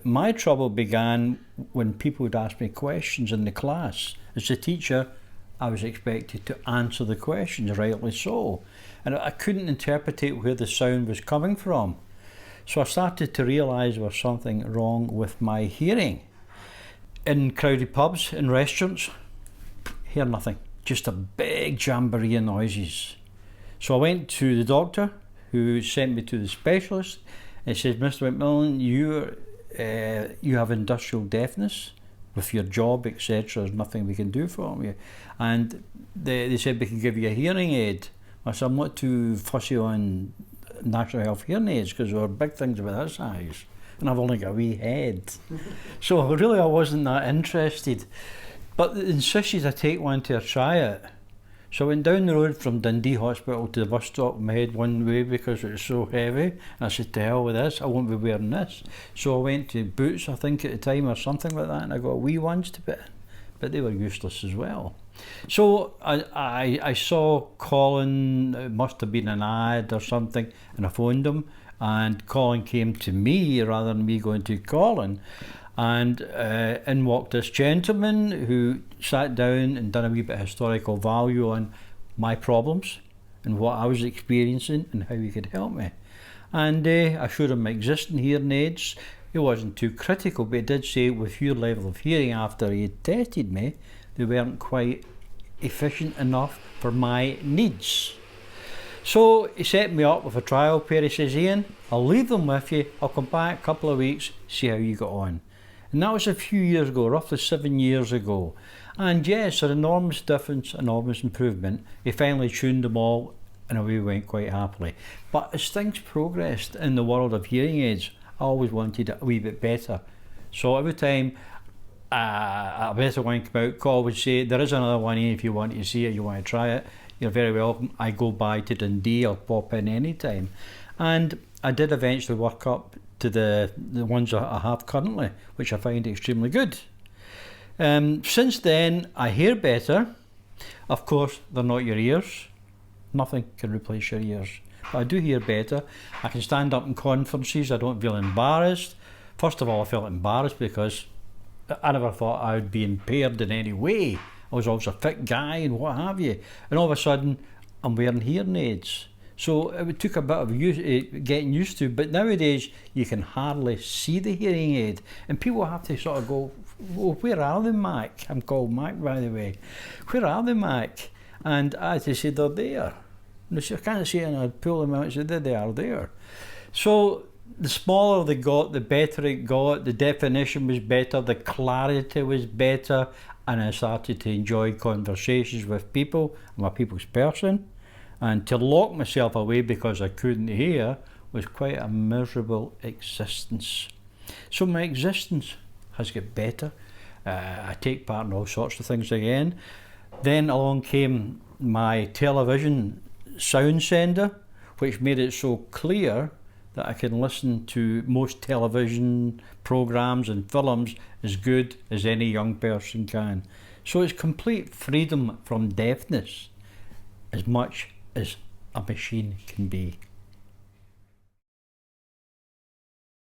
my trouble began when people would ask me questions in the class. As a teacher, I was expected to answer the questions, rightly so. And I couldn't interpret where the sound was coming from. So I started to realise there was something wrong with my hearing. In crowded pubs, in restaurants, hear nothing. Just a big jamboree of noises. So I went to the doctor, who sent me to the specialist. He says, Mr. McMillan, you have industrial deafness with your job, etc. There's nothing we can do for you. And they said we can give you a hearing aid. I said, I'm not too fussy on National Health hearing aids because there are big things about this size. And I've only got a wee head. So really I wasn't that interested. But they insisted I take one to try it. So I went down the road from Dundee Hospital to the bus stop with my head one way because it was so heavy. And I said, to hell with this, I won't be wearing this. So I went to Boots, I think at the time, or something like that, and I got wee ones to put in. But they were useless as well. So I saw Colin, it must have been an ad or something, and I phoned him, and Colin came to me rather than me going to Colin. And in walked this gentleman who sat down and done a wee bit of historical value on my problems and what I was experiencing and how he could help me. And I showed him my existing hearing aids. He wasn't too critical, but he did say with your level of hearing after he had tested me, they weren't quite efficient enough for my needs. So he set me up with a trial pair. He says, Ian, I'll leave them with you. I'll come back a couple of weeks, see how you got on. And that was a few years ago, roughly 7 years ago. And yes, an enormous difference, enormous improvement. He finally tuned them all and away we went quite happily. But as things progressed in the world of hearing aids, I always wanted it a wee bit better. So every time a better one came out, Cole would say, there is another one here if you want to see it, you want to try it. You're very welcome. I go by to Dundee, I'll pop in any time. And I did eventually work up to the ones I have currently, which I find extremely good. Since then, I hear better. Of course, they're not your ears. Nothing can replace your ears. But I do hear better. I can stand up in conferences. I don't feel embarrassed. First of all, I felt embarrassed because I never thought I would be impaired in any way. I was always a fit guy and what have you. And all of a sudden, I'm wearing hearing aids. So it took a bit of getting used to, but nowadays you can hardly see the hearing aid. And people have to sort of go, oh, where are they, Mac? I'm called Mac, by the way. Where are they, Mac? And I had to say, they're there. And they say, I can't see it, and I'd pull them out and say, they are there. So the smaller they got, the better it got, the definition was better, the clarity was better, and I started to enjoy conversations with people. I'm a people's person. And to lock myself away because I couldn't hear was quite a miserable existence. So my existence has got better. I take part in all sorts of things again. Then along came my television sound sender, which made it so clear that I can listen to most television programs and films as good as any young person can. So it's complete freedom from deafness, as much as a machine can be.